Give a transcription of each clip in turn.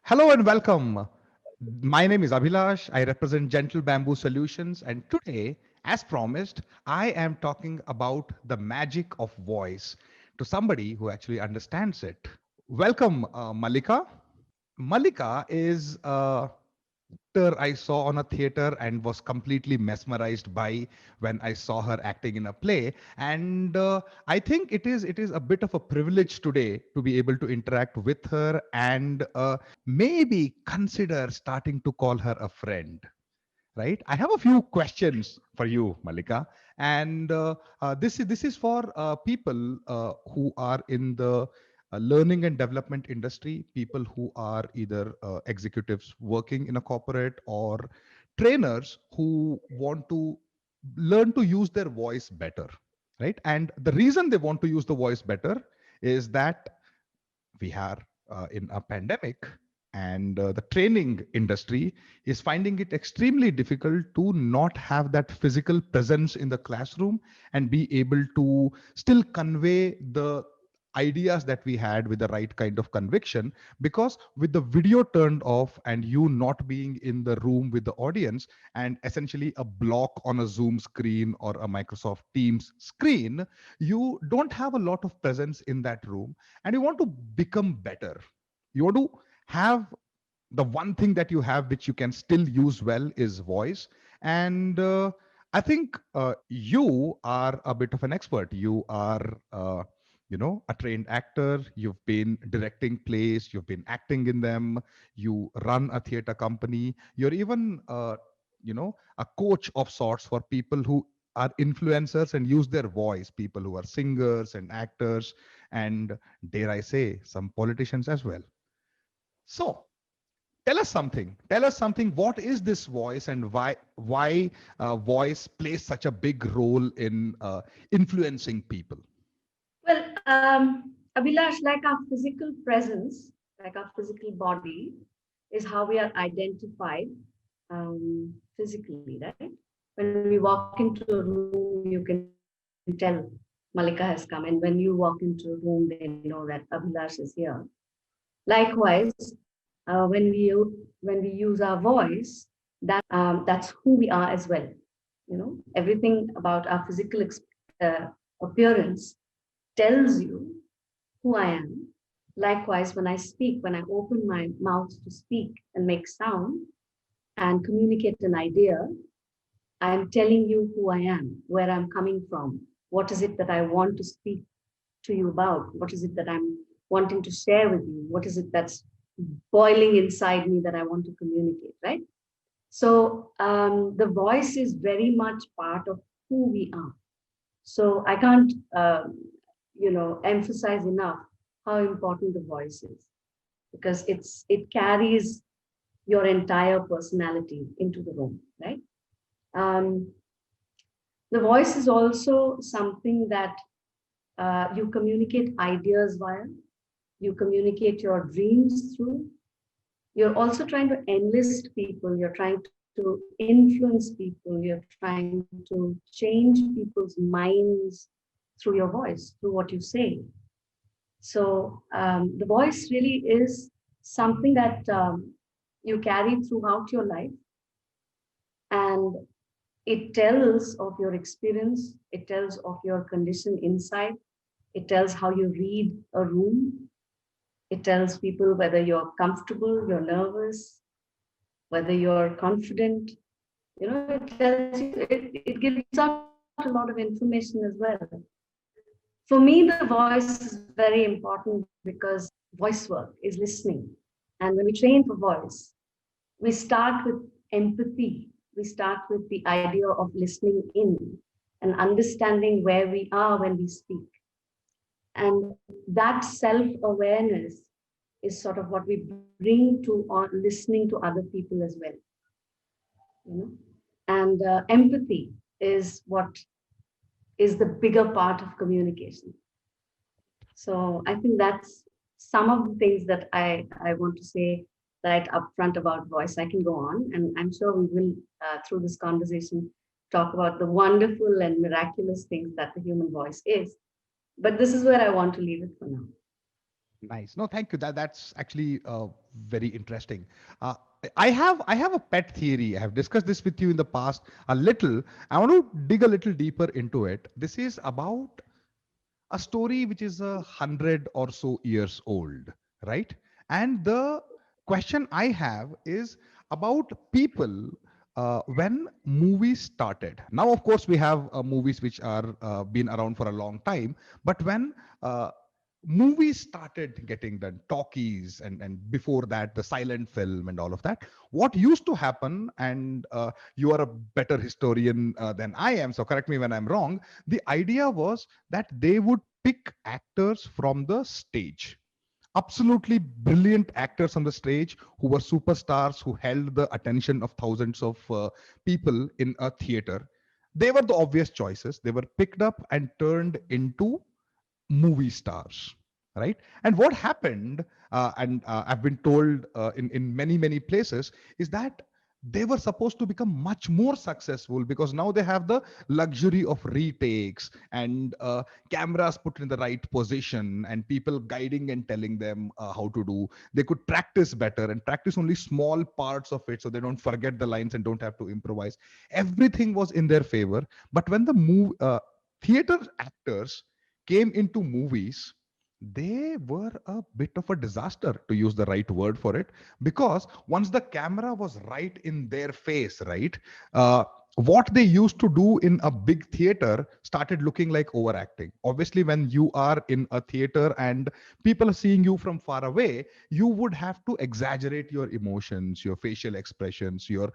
Hello and welcome. My name is Abhilash. I represent Gentle Bamboo Solutions. And today, as promised, I am talking about the magic of voice to somebody who actually understands it. Welcome, Mallika. Mallika is actor I saw on a theater and was completely mesmerized by when I saw her acting in a play. And I think it is a bit of a privilege today to be able to interact with her and maybe consider starting to call her a friend. Right? I have a few questions for you, Malika, and this is for people who are in the learning and development industry, people who are either executives working in a corporate or trainers who want to learn to use their voice better, right? And the reason they want to use the voice better is that we are in a pandemic, and the training industry is finding it extremely difficult to not have that physical presence in the classroom and be able to still convey the ideas that we had with the right kind of conviction, because with the video turned off and you not being in the room with the audience and essentially a block on a Zoom screen or a Microsoft Teams screen, you don't have a lot of presence in that room, and you want to become better. You want to have the one thing that you have which you can still use well is voice. And I think you are a bit of an expert. You are a trained actor. You've been directing plays, you've been acting in them, you run a theater company, you're even a coach of sorts for people who are influencers and use their voice, people who are singers and actors, and dare I say some politicians as well. So tell us something. What is this voice, and why voice plays such a big role in influencing people? Well, Abhilash, like our physical presence, like our physical body, is how we are identified physically, right? When we walk into a room, you can tell Malika has come. And when you walk into a room, they know that Abhilash is here. Likewise, when we use our voice, that's who we are as well. Everything about our physical appearance tells you who I am. Likewise, when I speak, when I open my mouth to speak and make sound and communicate an idea, I'm telling you who I am, where I'm coming from, what is it that I want to speak to you about, what is it that I'm wanting to share with you, what is it that's boiling inside me that I want to communicate, right? So the voice is very much part of who we are. So I can't, emphasize enough how important the voice is, because it carries your entire personality into the room, right? Um, the voice is also something that you communicate ideas via, you communicate your dreams through. You're also trying to enlist people, you're trying to influence people, you're trying to change people's minds through your voice, through what you say. So the voice really is something that you carry throughout your life, and it tells of your experience, it tells of your condition inside, it tells how you read a room, it tells people whether you're comfortable, you're nervous, whether you're confident. It tells you, it gives out a lot of information as well. For me, the voice is very important because voice work is listening. And when we train for voice, we start with empathy. We start with the idea of listening in and understanding where we are when we speak. And that self-awareness is sort of what we bring to listening to other people as well. You know? And empathy is what is the bigger part of communication. So I think that's some of the things that I want to say right up front about voice. I can go on, and I'm sure we will, through this conversation, talk about the wonderful and miraculous things that the human voice is. But this is where I want to leave it for now. Nice. No, thank you. That's actually very interesting. Uh, I have a pet theory. I have discussed this with you in the past a little. I want to dig a little deeper into it. This is about a story which is 100 or so years old, right? And the question I have is about people when movies started. Now, of course, we have movies which are been around for a long time, but when movies started getting done, talkies, and before that, the silent film and all of that, what used to happen, and you are a better historian than I am, so correct me when I'm wrong. The idea was that they would pick actors from the stage, absolutely brilliant actors on the stage who were superstars, who held the attention of thousands of people in a theater. They were the obvious choices. They were picked up and turned into movie stars, right? And what happened, and I've been told in many places, is that they were supposed to become much more successful because now they have the luxury of retakes and cameras put in the right position and people guiding and telling them how to do. They could practice better and practice only small parts of it so they don't forget the lines and don't have to improvise. Everything was in their favor. But when the theater actors came into movies, they were a bit of a disaster, to use the right word for it, because once the camera was right in their face, right, what they used to do in a big theater started looking like overacting. Obviously, when you are in a theater and people are seeing you from far away, you would have to exaggerate your emotions, your facial expressions, your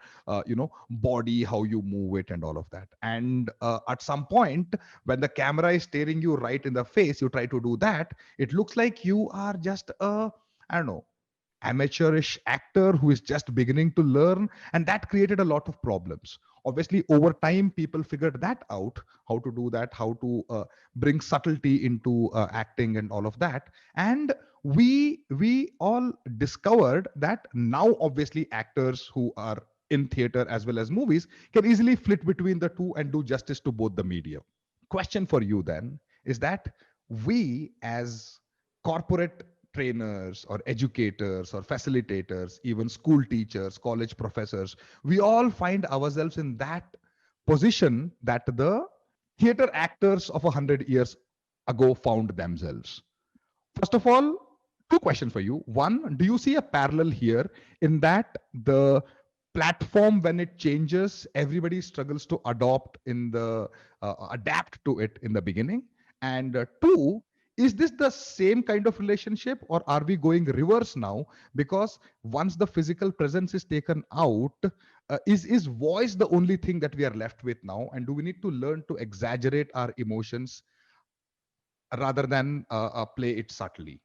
body, how you move it, and all of that. And at some point, when the camera is staring you right in the face, you try to do that, it looks like you are just a, I don't know, amateurish actor who is just beginning to learn, and that created a lot of problems. Obviously, over time, people figured that out, how to do that, how to bring subtlety into acting and all of that. And we all discovered that now, obviously, actors who are in theater as well as movies can easily flit between the two and do justice to both the media. Question for you then is that we, as corporate trainers or educators or facilitators, even school teachers, college professors, we all find ourselves in that position that the theater actors of 100 years ago found themselves. First of all, two questions for you. One, do you see a parallel here in that the platform, when it changes, everybody struggles to adapt to it in the beginning? And two, is this the same kind of relationship, or are we going reverse now? Because once the physical presence is taken out, is voice the only thing that we are left with now? And do we need to learn to exaggerate our emotions rather than play it subtly?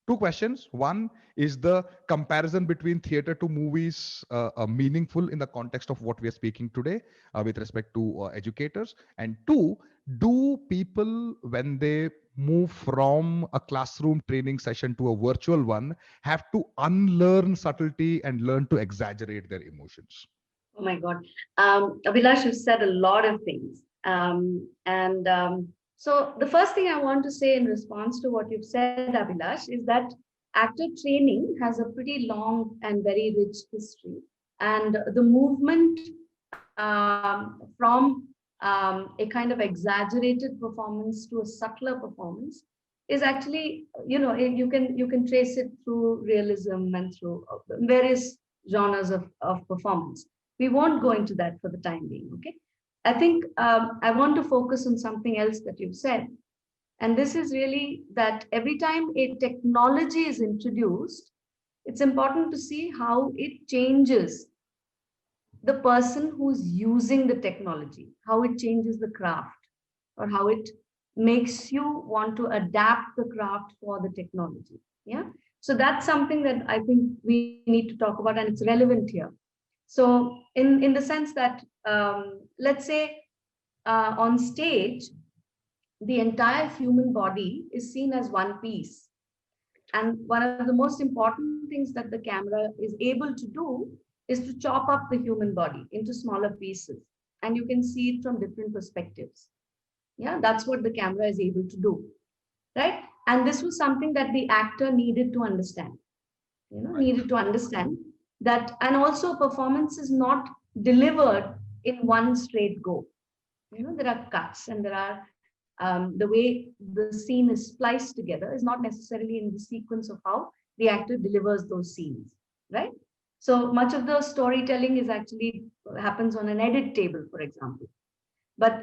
Two questions. One, is the comparison between theater to movies meaningful in the context of what we are speaking today with respect to educators? And two, do people, when they move from a classroom training session to a virtual one, have to unlearn subtlety and learn to exaggerate their emotions? Oh my God. Abhilash, you said a lot of things. So the first thing I want to say in response to what you've said, Abhilash, is that actor training has a pretty long and very rich history. And the movement from a kind of exaggerated performance to a subtler performance is actually, you can trace it through realism and through various genres of performance. We won't go into that for the time being, okay? I think I want to focus on something else that you've said. And this is really that every time a technology is introduced, it's important to see how it changes the person who's using the technology, how it changes the craft, or how it makes you want to adapt the craft for the technology. Yeah. So that's something that I think we need to talk about, and it's relevant here. So, in the sense that, let's say, on stage, the entire human body is seen as one piece. And one of the most important things that the camera is able to do is to chop up the human body into smaller pieces. And you can see it from different perspectives. Yeah, that's what the camera is able to do. Right. And this was something that the actor needed to understand, Right. needed to understand that. And also performance is not delivered in one straight go. There are cuts, and there are the way the scene is spliced together is not necessarily in the sequence of how the actor delivers those scenes, right? So much of the storytelling is actually happens on an edit table, for example. But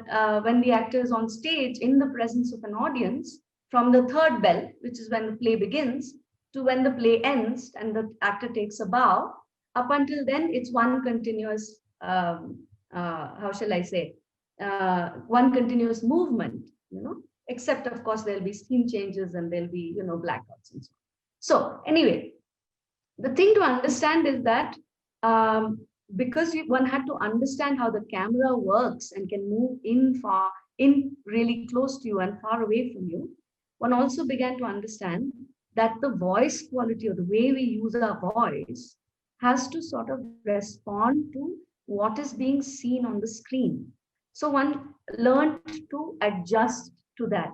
when the actor is on stage in the presence of an audience, from the third bell, which is when the play begins, to when the play ends and the actor takes a bow, up until then, it's one continuous, how shall I say, one continuous movement, except, of course, there'll be scene changes and there'll be, blackouts and so on. So, anyway, the thing to understand is that because one had to understand how the camera works and can move in really close to you and far away from you, one also began to understand that the voice quality or the way we use our voice has to sort of respond to what is being seen on the screen. So one learned to adjust to that.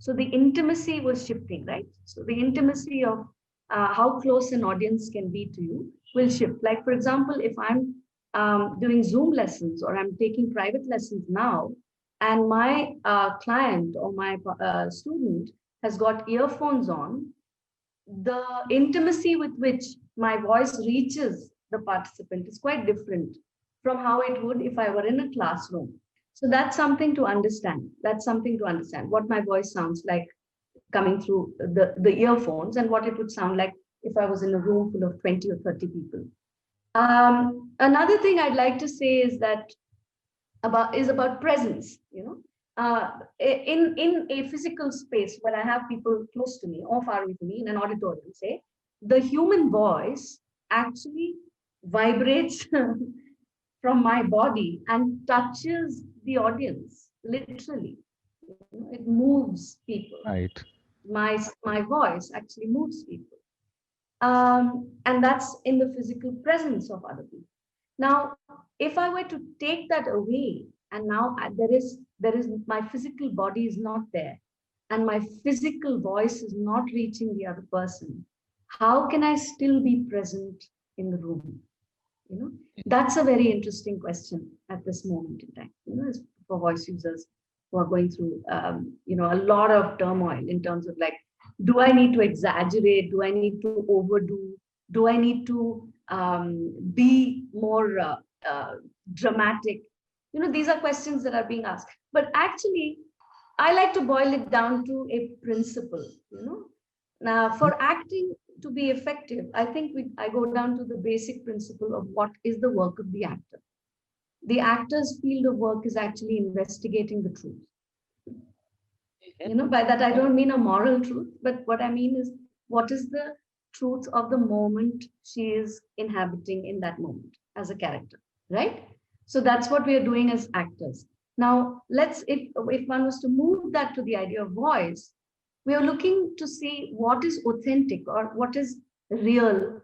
So the intimacy was shifting, right? So the intimacy of how close an audience can be to you will shift. Like, for example, if I'm doing Zoom lessons or I'm taking private lessons now, and my client or my student has got earphones on, the intimacy with which my voice reaches the participant is quite different from how it would if I were in a classroom. So that's something to understand. That's something to understand what my voice sounds like coming through the earphones and what it would sound like if I was in a room full of 20 or 30 people. Another thing I'd like to say is about presence. In a physical space where I have people close to me or far away from me in an auditorium, say, the human voice actually vibrates from my body and touches the audience literally. It moves people. Right. My voice actually moves people, and that's in the physical presence of other people. Now, if I were to take that away, and now there is my physical body is not there, and my physical voice is not reaching the other person, how can I still be present in the room? You know, that's a very interesting question at this moment in time. For voice users who are going through, a lot of turmoil in terms of like, do I need to exaggerate? Do I need to overdo? Do I need to be more dramatic? These are questions that are being asked. But actually, I like to boil it down to a principle. Now, Mhm. for acting to be effective, I think I go down to the basic principle of what is the work of the actor. The actor's field of work is actually investigating the truth. By that, I don't mean a moral truth, but what I mean is what is the truth of the moment she is inhabiting in that moment as a character, right? So that's what we are doing as actors. Now, if one was to move that to the idea of voice, we are looking to see what is authentic or what is real,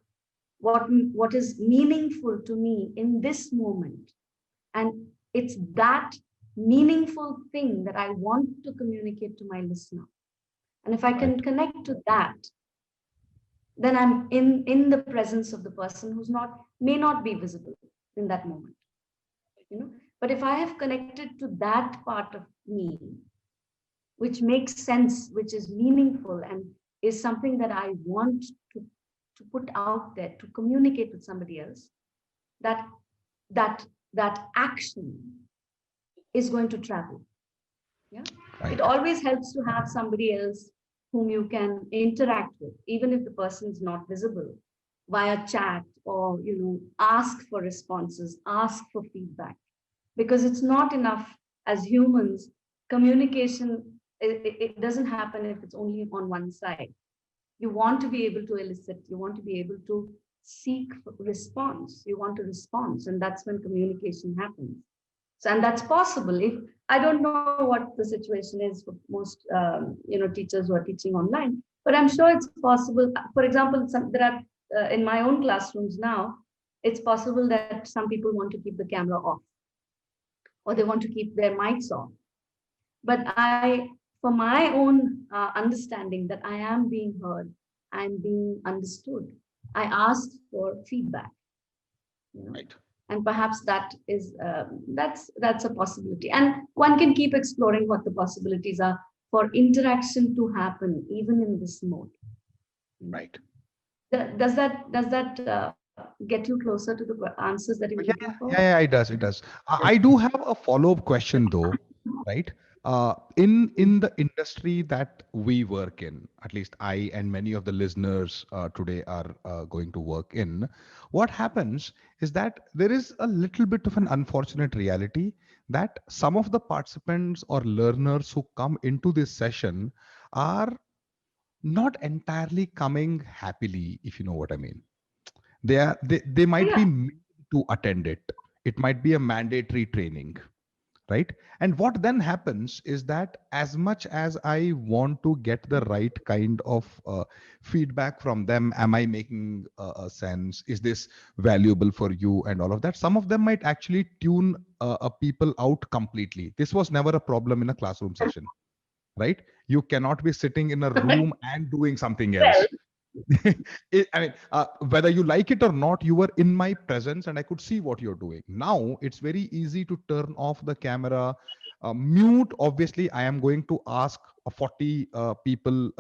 what is meaningful to me in this moment. And it's that meaningful thing that I want to communicate to my listener. And if I Right. can connect to that, then I'm in the presence of the person who's not may not be visible in that moment. But if I have connected to that part of me, which makes sense, which is meaningful, and is something that I want to, to put out there, to communicate with somebody else, that that that action is going to travel. Yeah. It Right. always helps to have somebody else whom you can interact with, even if the person is not visible, via chat, or ask for responses, ask for feedback, because it's not enough as humans. Communication, it doesn't happen if it's only on one side. You want to be able to elicit, you want to be able to seek response, you want a response, and that's when communication happens. So, and that's possible. If I don't know what the situation is for most teachers who are teaching online, but I'm sure it's possible. For example, there are in my own classrooms now, it's possible that some people want to keep the camera off, or they want to keep their mics on. But I for my own understanding that I am being heard, I'm being understood, I ask for feedback, you know, Right. and perhaps that's a possibility, and one can keep exploring what the possibilities are for interaction to happen even in this mode. You know? Right. Does that get you closer to the answers that you were Yeah, looking yeah, for? yeah, yeah, it does. It does. I do have a follow-up question though, right? In the industry that we work in, at least I and many of the listeners today are going to work in, what happens is that there is a little bit of an unfortunate reality that some of the participants or learners who come into this session are not entirely coming happily, if you know what I mean. They might Yeah. be made to attend it. It might be a mandatory training, right? And what then happens is that as much as I want to get the right kind of feedback from them, am I making a sense, is this valuable for you and all of that, some of them might actually tune a people out completely. This was never a problem in a classroom session, right? You cannot be sitting in a room and doing something Well, else. I mean, whether you like it or not, you were in my presence and I could see what you're doing. Now it's very easy to turn off the camera, mute. Obviously, I am going to ask a 40 people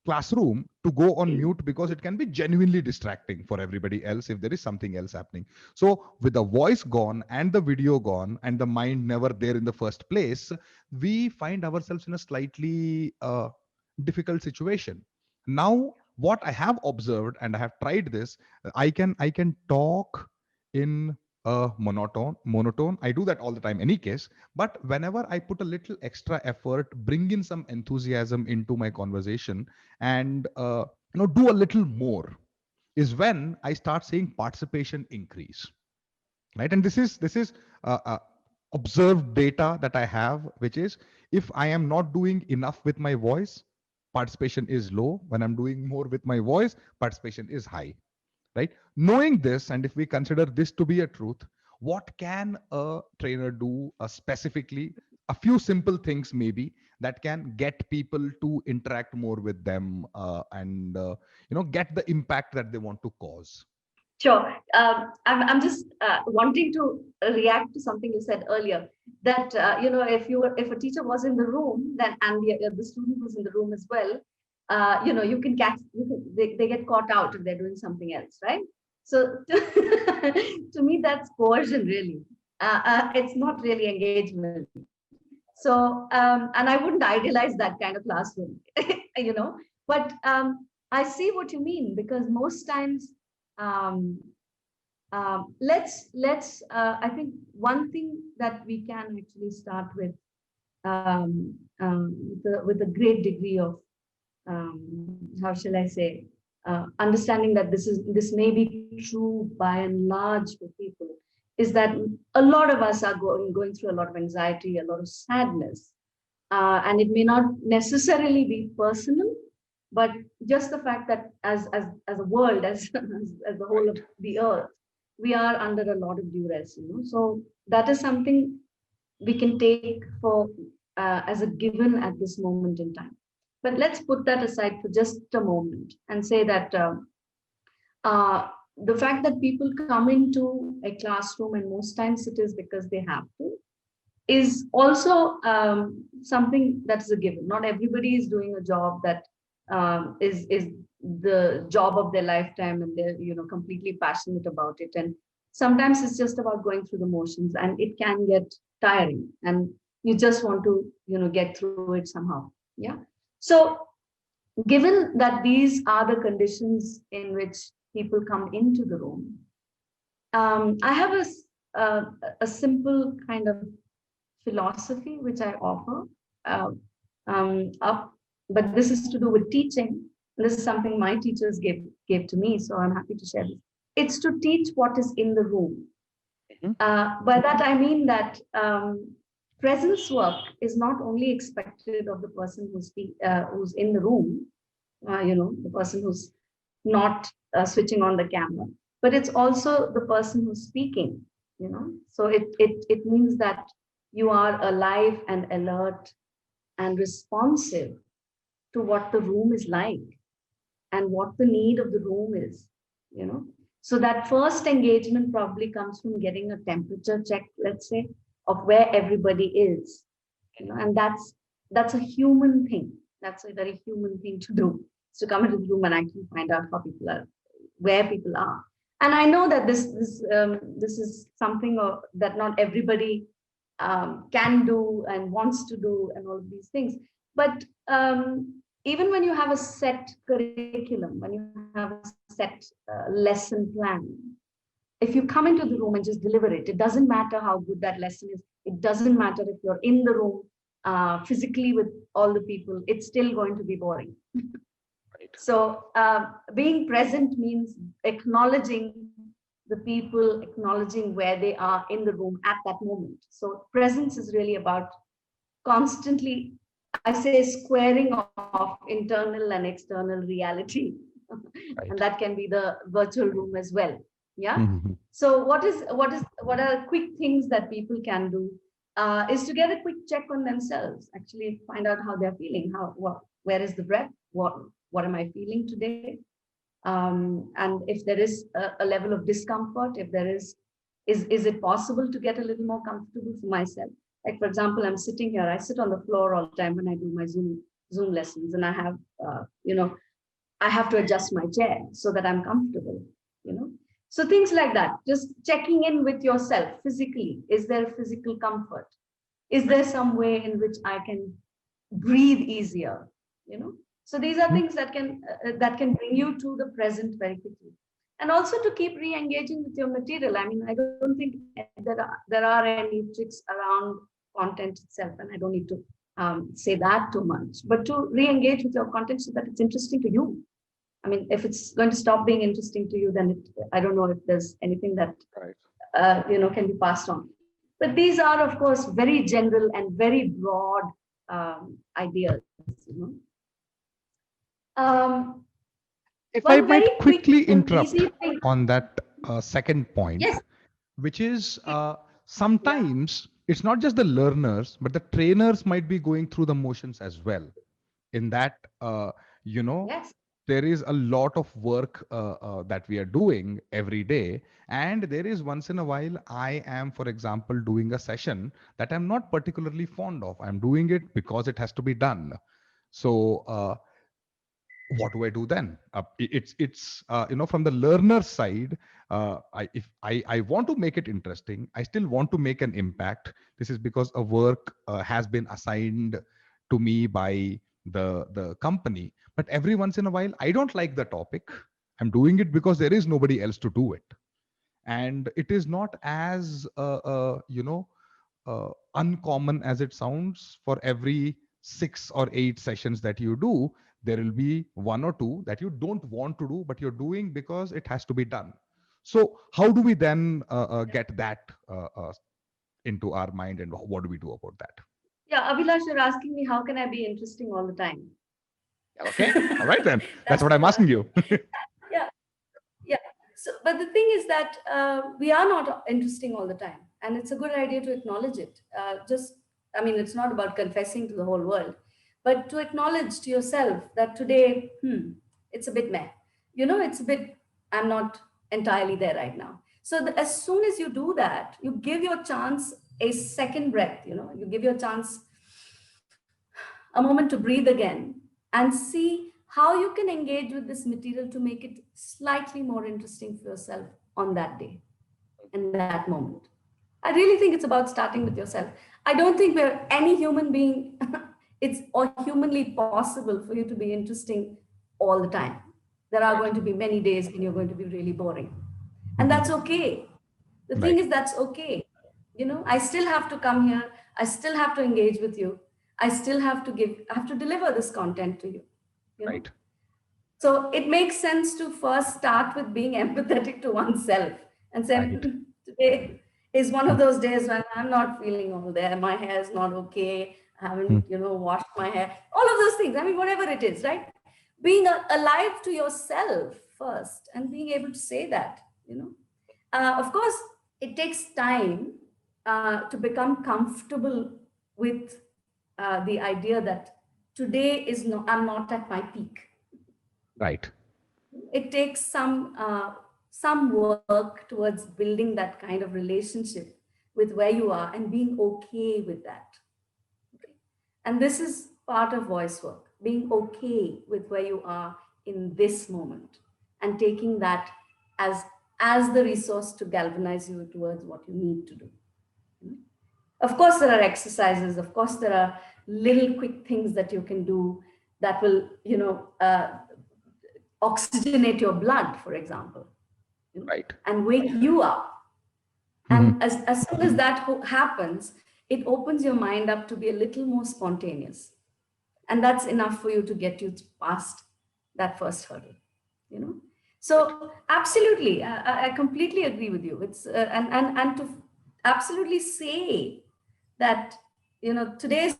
classroom to go on mute because it can be genuinely distracting for everybody else if there is something else happening. So with the voice gone and the video gone and the mind never there in the first place, we find ourselves in a slightly difficult situation. Now what I have observed, and I have tried this, I can talk in a monotone. I do that all the time any case, but whenever I put a little extra effort, bring in some enthusiasm into my conversation, and do a little more, is when I start seeing participation increase, right? And this is observed data that I have, which is, if I am not doing enough with my voice, participation is low. When I'm doing more with my voice, participation is high, right? Knowing this, and if we consider this to be a truth, what can a trainer do specifically, a few simple things maybe, that can get people to interact more with them, and get the impact that they want to cause. sure. I'm just wanting to react to something you said earlier. That if a teacher was in the room, then and the student was in the room as well, you can catch. They get caught out if they're doing something else, right? So to me, that's coercion, really. It's not really engagement. So, and I wouldn't idealize that kind of classroom, But I see what you mean, because most times, um, I think one thing that we can actually start with, with a great degree of, how shall I say, understanding that this may be true by and large for people, is that a lot of us are going through a lot of anxiety, a lot of sadness, and it may not necessarily be personal, but just the fact that as a world, as the whole of Right. the earth, we are under a lot of duress. So that is something we can take for as a given at this moment in time. But let's put that aside for just a moment and say that uh, the fact that people come into a classroom, and most times it is because they have to, is also something that's a given. Not everybody is doing a job that is the job of their lifetime, and they're completely passionate about it. And sometimes it's just about going through the motions, and it can get tiring, and you just want to get through it somehow. Yeah. So given that these are the conditions in which people come into the room, I have uh, a simple kind of philosophy which I offer uh, up, but this is to do with teaching. This is something my teachers gave to me, so I'm happy to share this. It's to teach what is in the room. Mhm. By that I mean that presence work is not only expected of the person who's in the room, the person who's not switching on the camera, but it's also the person who's speaking. So it means that you are alive and alert and responsive to what the room is like and what the need of the room is, you know. So that first engagement probably comes from getting a temperature check, let's say, of where everybody is, you know, and that's a human thing. That's a very human thing to do. Is to come into the room and actually find out how people are, where people are. And I know that this is something that not everybody can do and wants to do and all of these things. But even when you have a set curriculum, when you have a set lesson plan, if you come into the room and just deliver it, it doesn't matter how good that lesson is. It doesn't matter if you're in the room physically with all the people, it's still going to be boring. Right. So being present means acknowledging the people, acknowledging where they are in the room at that moment. So presence is really about constantly, I say, squaring off internal and external reality. And Right. that can be the virtual room as well. Yeah. Mhm. So what are quick things that people can do is to get a quick check on themselves, actually find out how they're feeling, where is the breath, what am I feeling today, and if there is a level of discomfort, if there is it possible to get a little more comfortable for myself. Like, for example, I'm sitting here, I sit on the floor all the time when I do my Zoom lessons, and I have I have to adjust my chair so that I'm comfortable, you know. So things like that, just checking in with yourself physically. Is there physical comfort? Is Right. there some way in which I can breathe easier, you know? So these are Mhm. things that can bring you to the present very quickly. And also to keep re-engaging with your material. I mean, I don't think there are any tricks around content itself, and I don't need to say that too much, but to re-engage with your content so that it's interesting to you. I mean, if it's going to stop being interesting to you, then I don't know if there's anything that Right. can be passed on. But these are, of course, very general and very broad ideas. Um, If I one might very quick quickly and easy interrupt thing. on that second point, Yes, which is yeah, sometimes it's not just the learners, but the trainers might be going through the motions as well. In that, you know, yes, there is a lot of work that we are doing every day. And there is once in a while, I am, for example, doing a session that I'm not particularly fond of. I'm doing it because it has to be done. So, what do I do then? It's from the learner side. If I want to make it interesting, I still want to make an impact. This is because a work has been assigned to me by the company. But every once in a while, I don't like the topic. I'm doing it because there is nobody else to do it, and it is not as uncommon as it sounds. For every 6 or 8 sessions that you do, there will be one or two that you don't want to do, but you're doing because it has to be done. So how do we then get that into our mind, and what do we do about that? yeah. Abhilash, you're asking me how can I be interesting all the time? Okay, all right then. That's That's what I'm asking you. yeah. Yeah. So, but the thing is that we are not interesting all the time, and it's a good idea to acknowledge it. I mean, it's not about confessing to the whole world, but to acknowledge to yourself that today, it's a bit meh. You know, it's a bit. I'm not entirely there right now. So as soon as you do that, you give your chance a second breath. You know, you give your chance a moment to breathe again and see how you can engage with this material to make it slightly more interesting for yourself on that day, in that moment. I really think it's about starting with yourself. I don't think we're any human being, it's or humanly possible for you to be interesting all the time. There are Right. going to be many days when you're going to be really boring. And that's Mhm. okay. The thing Right. is, that's okay. You know, I still have to come here. I still have to engage with you. I have to deliver this content to you, you know. Right. So it makes sense to first start with being empathetic to oneself and say, Right. today is one of Mm. those days when I'm not feeling all there. My hair is not okay. I Mm. haven't, washed my hair. All of those things. I mean, whatever it is, right? Being alive to yourself first and being able to say that, you know. Of course, it takes time to become comfortable with the idea that today is no, I'm not at my peak. Right. It takes some work towards building that kind of relationship with where you are and being okay with that. Okay? And this is part of voice work, being okay with where you are in this moment and taking that as as the resource to galvanize you towards what you need to do. Of course, there are exercises. Of course, there are little quick things that you can do that will, oxygenate your blood, for example, Right. and wake you up. And Mhm. as soon as that happens, it opens your mind up to be a little more spontaneous. And that's enough for you to get you past that first hurdle, you know. Right. So absolutely, I completely agree with you. It's and to absolutely say that, today is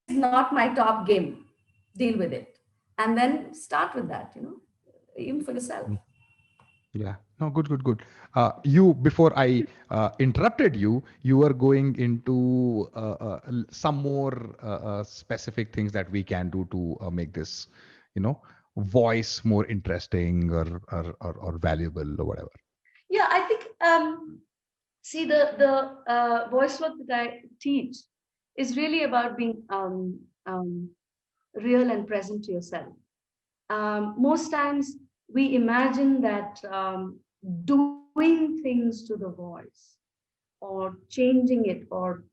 not my top game, deal with it, and then start with that, even for yourself. Mm. Yeah. No, good, good, good. You, before I interrupted you, you were going into some more specific things that we can do to make this, you know, voice more interesting or valuable or whatever. Yeah, I think see the voice work that I teach is really about being real and present to yourself. Most times we imagine that doing things to the voice or changing it or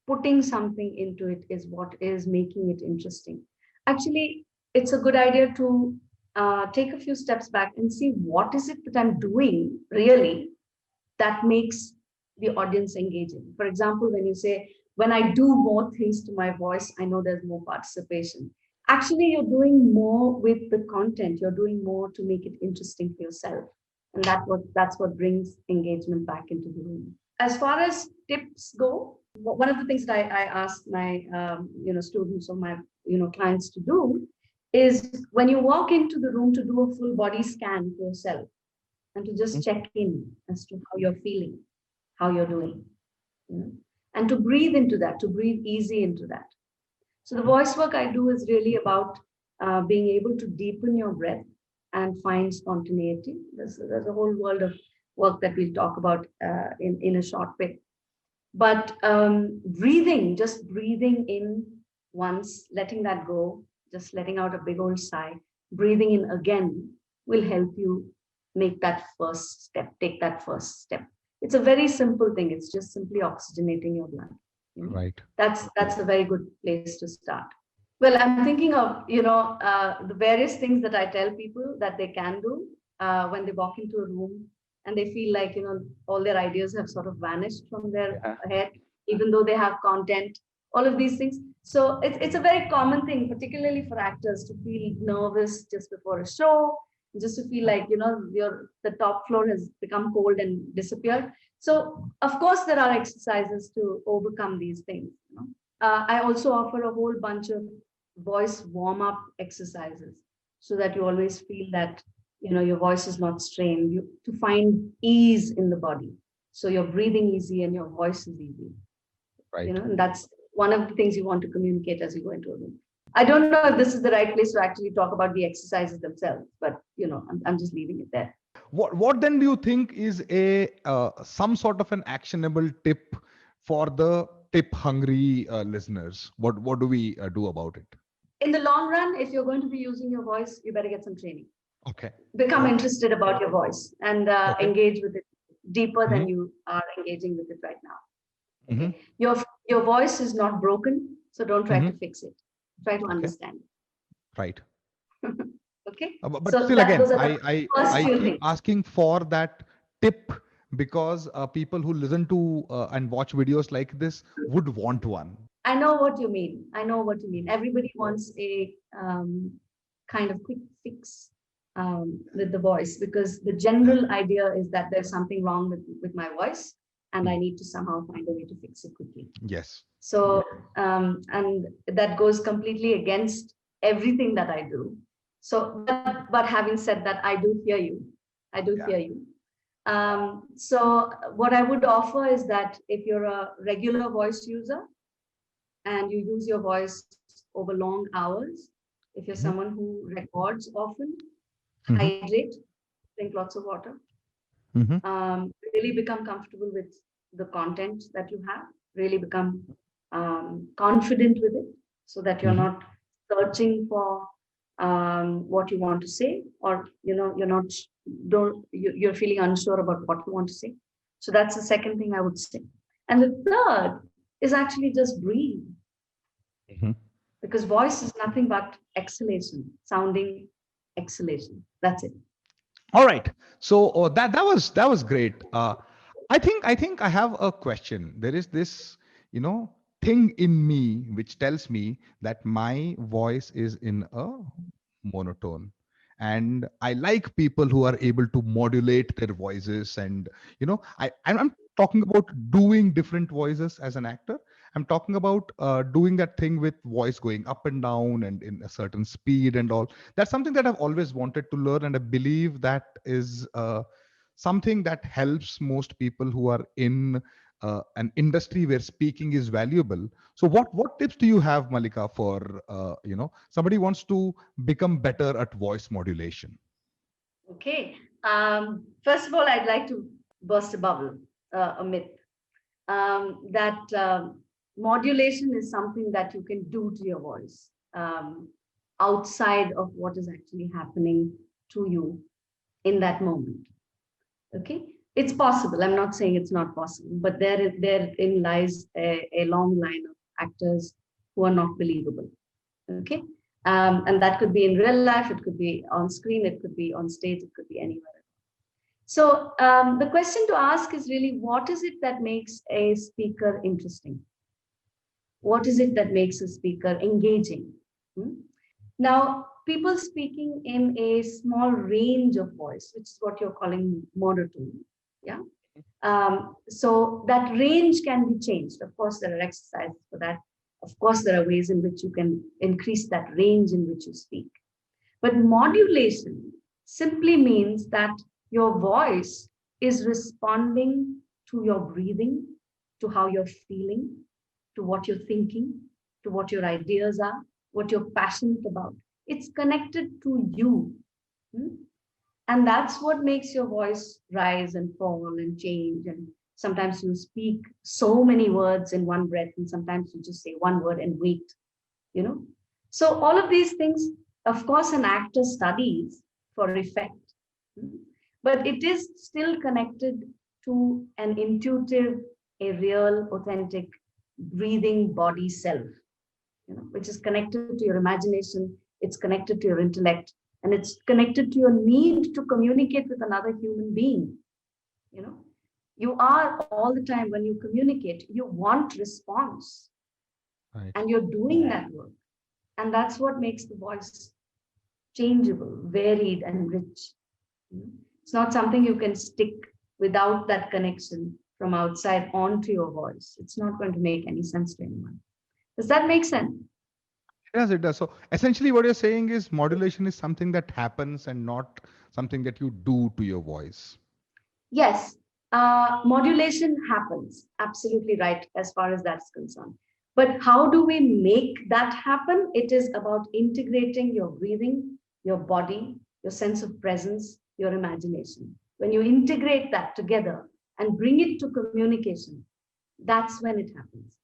putting something into it is what is making it interesting. Actually, it's a good idea to take a few steps back and see what is it that I'm doing really that makes the audience engaging. For example, when you say, when I do more things to my voice, I know there's more participation. Actually, you're doing more with the content, you're doing more to make it interesting for yourself. And that's what brings engagement back into the room. As far as tips go, one of the things that I ask my students or my clients to do is when you walk into the room to do a full body scan for yourself and to just Mhm. check in as to how you're feeling, how you're doing, you know, and to breathe into that, to breathe easy into that. So the Mhm. voice work I do is really about being able to deepen your breath and find spontaneity. There's a whole world of work that we'll talk about in a short bit. But breathing, just breathing in once, letting that go, just letting out a big old sigh, breathing in again will help you make that first step, take that first step. It's a very simple thing. It's just simply oxygenating your blood. You know, Right. that's a very good place to start. Well, I'm thinking of the various things that I tell people that they can do when they walk into a room and they feel like all their ideas have sort of vanished from their Yeah. head, even though they have content. All of these things. So it's a very common thing, particularly for actors, to feel nervous just before a show, just to feel like your the top floor has become cold and disappeared. So of course there are exercises to overcome these things. I also offer a whole bunch of voice warm up exercises so that you always feel that your voice is not strained. You to find ease in the body, so you're breathing easy and your voice is easy. Right. And that's one of the things you want to communicate as you go into a room. I don't know if this is the right place to actually talk about the exercises themselves, but I'm just leaving it there. What then do you think is a some sort of an actionable tip for the tip hungry listeners? What do we do about it? In the long run, if you're going to be using your voice, you better get some training. Okay. Become Okay. interested about your voice and Okay. engage with it deeper Hmm. than you are engaging with it right now. Hmm. Okay, your voice is not broken, so don't try Hmm. to fix it. Try to Okay. understand Right. it. Okay, But so still, that again, those are the I first I few keep things. asking for that tip because people who listen to and watch videos like this would want one. I know what you mean. I know what you mean. Everybody wants a kind of quick fix with the voice because the Yeah. general idea is that there's something wrong with my voice and I Hmm. need to somehow find a way to fix it quickly. Yes. So, and that goes completely against everything that I do. So, but having said that, I do hear you. I do Yeah. hear you. So, what I would offer is that if you're a regular voice user, and you use your voice over long hours, if you're Mhm, someone who records often, mhm, hydrate, drink lots of water, mhm, really become comfortable with the content that you have, really become confident with it so that you're mhm. not searching for what you want to say, or you're not don't you're feeling unsure about what you want to say. So that's the second thing I would say. And the third is actually just breathe, Mhm. because voice is nothing but exhalation, sounding exhalation. That's it. All right. So that was great. I think I have a question. There is this, you know, thing in me which tells me that my voice is in a monotone, and I like people who are able to modulate their voices. And I'm talking about doing different voices as an actor. I'm talking about doing that thing with voice going up and down and in a certain speed and all. That's something that I've always wanted to learn, and I believe that is something that helps most people who are in an industry where speaking is valuable. So what tips do you have, Malika, for somebody wants to become better at voice modulation? Okay. First of all, I'd like to burst a bubble, a myth, that modulation is something that you can do to your voice outside of what is actually happening to you in that moment. Okay. It's possible. I'm not saying it's not possible, but therein lies a long line of actors who are not believable. Okay. And that could be in real life, it could be on screen, it could be on stage, it could be anywhere. So the question to ask is really, what is it that makes a speaker interesting? What is it that makes a speaker engaging? Hmm? Now, people speaking in a small range of voice, which is what you're calling monotone, yeah. So that range can be changed. Of course, there are exercises for that. Of course, there are ways in which you can increase that range in which you speak. But modulation simply means that your voice is responding to your breathing, to how you're feeling, to what you're thinking, to what your ideas are, what you're passionate about. It's connected to you. Hmm? And that's what makes your voice rise and fall and change. And sometimes you speak so many words in one breath, and sometimes you just say one word and wait, you know. So all of these things, of course, an actor studies for effect, but it is still connected to an intuitive, a real, authentic, breathing body self, which is connected to your imagination, it's connected to your intellect, and it's connected to your need to communicate with another human being. You know, you are all the time when you communicate, you want response, Right. and you're doing that work. And that's what makes the voice changeable, varied, and rich. It's not something you can stick without that connection from outside onto your voice. It's not going to make any sense to anyone. Does that make sense? Yes, it does. So essentially, what you're saying is modulation is something that happens and not something that you do to your voice. Yes, modulation happens. Absolutely right, as far as that's concerned. But how do we make that happen? It is about integrating your breathing, your body, your sense of presence, your imagination. When you integrate that together and bring it to communication, that's when it happens.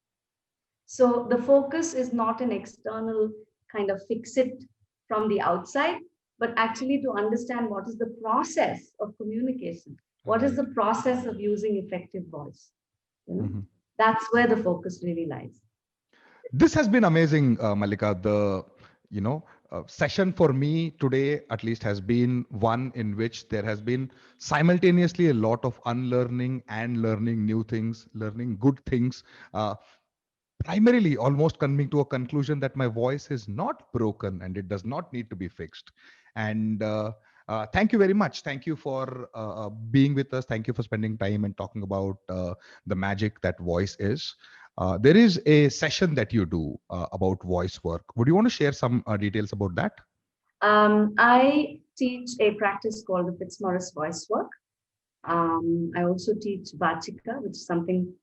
So the focus is not an external kind of fix it from the outside, but actually to understand what is the process of communication. What is Right. the process of using effective voice? You know, Mhm. that's where the focus really lies. This has been amazing, Malika. The session for me today, at least, has been one in which there has been simultaneously a lot of unlearning and learning new things, learning good things. Uh, Primarily almost coming to a conclusion that my voice is not broken and it does not need to be fixed. And thank you very much. Thank you for being with us. Thank you for spending time and talking about the magic that voice is. There is a session that you do about voice work. Would you want to share some details about that? I teach a practice called the Fitzmaurice voice work. I also teach Vachika, which is something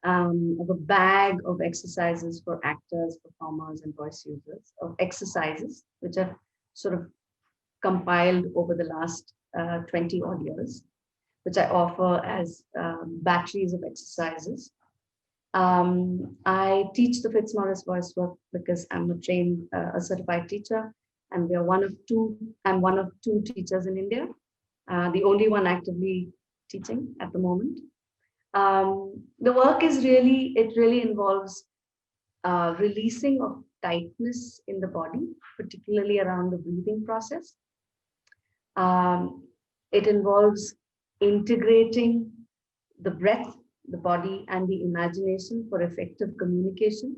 of a bag of exercises for actors, performers, and voice users, of exercises which I've sort of compiled over the last 20 odd years, which I offer as batteries of exercises. I teach the Fitzmaurice voice work because I'm a certified teacher, and we are one of two. I'm one of two teachers in India, the only one actively teaching at the moment. The work is really, it really involves releasing of tightness in the body, particularly around the breathing process. Um, it involves integrating the breath, the body, and the imagination for effective communication.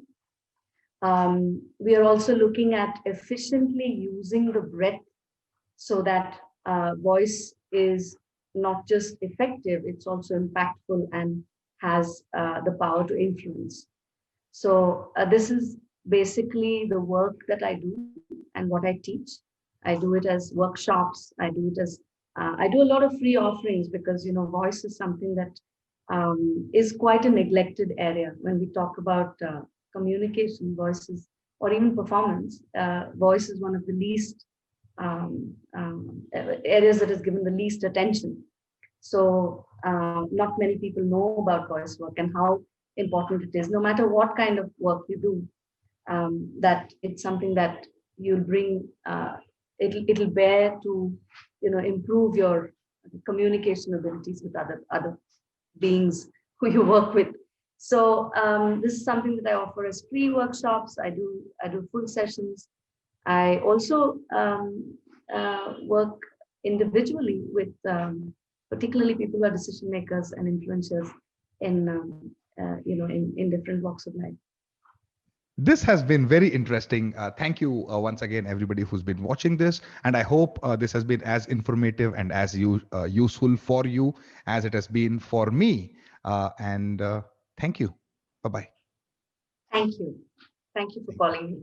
We are also looking at efficiently using the breath so that voice is not just effective, it's also impactful and has the power to influence. So, this is basically the work that I do and what I teach. I do it as workshops. I do a lot of free offerings because voice is something that is quite a neglected area when we talk about communication, voices, or even performance. Voice is one of the least areas that is given the least attention. So, not many people know about voice work and how important it is. No matter what kind of work you do, that it's something that you'll bring. It'll bear to improve your communication abilities with other beings who you work with. So, this is something that I offer as free workshops. I do full sessions. I also work individually with particularly people who are decision makers and influencers in different walks of life. This has been very interesting. Thank you once again, everybody who's been watching this. And I hope this has been as informative and as useful for you as it has been for me. And thank you. Bye bye. Thank you. Thank you for calling me.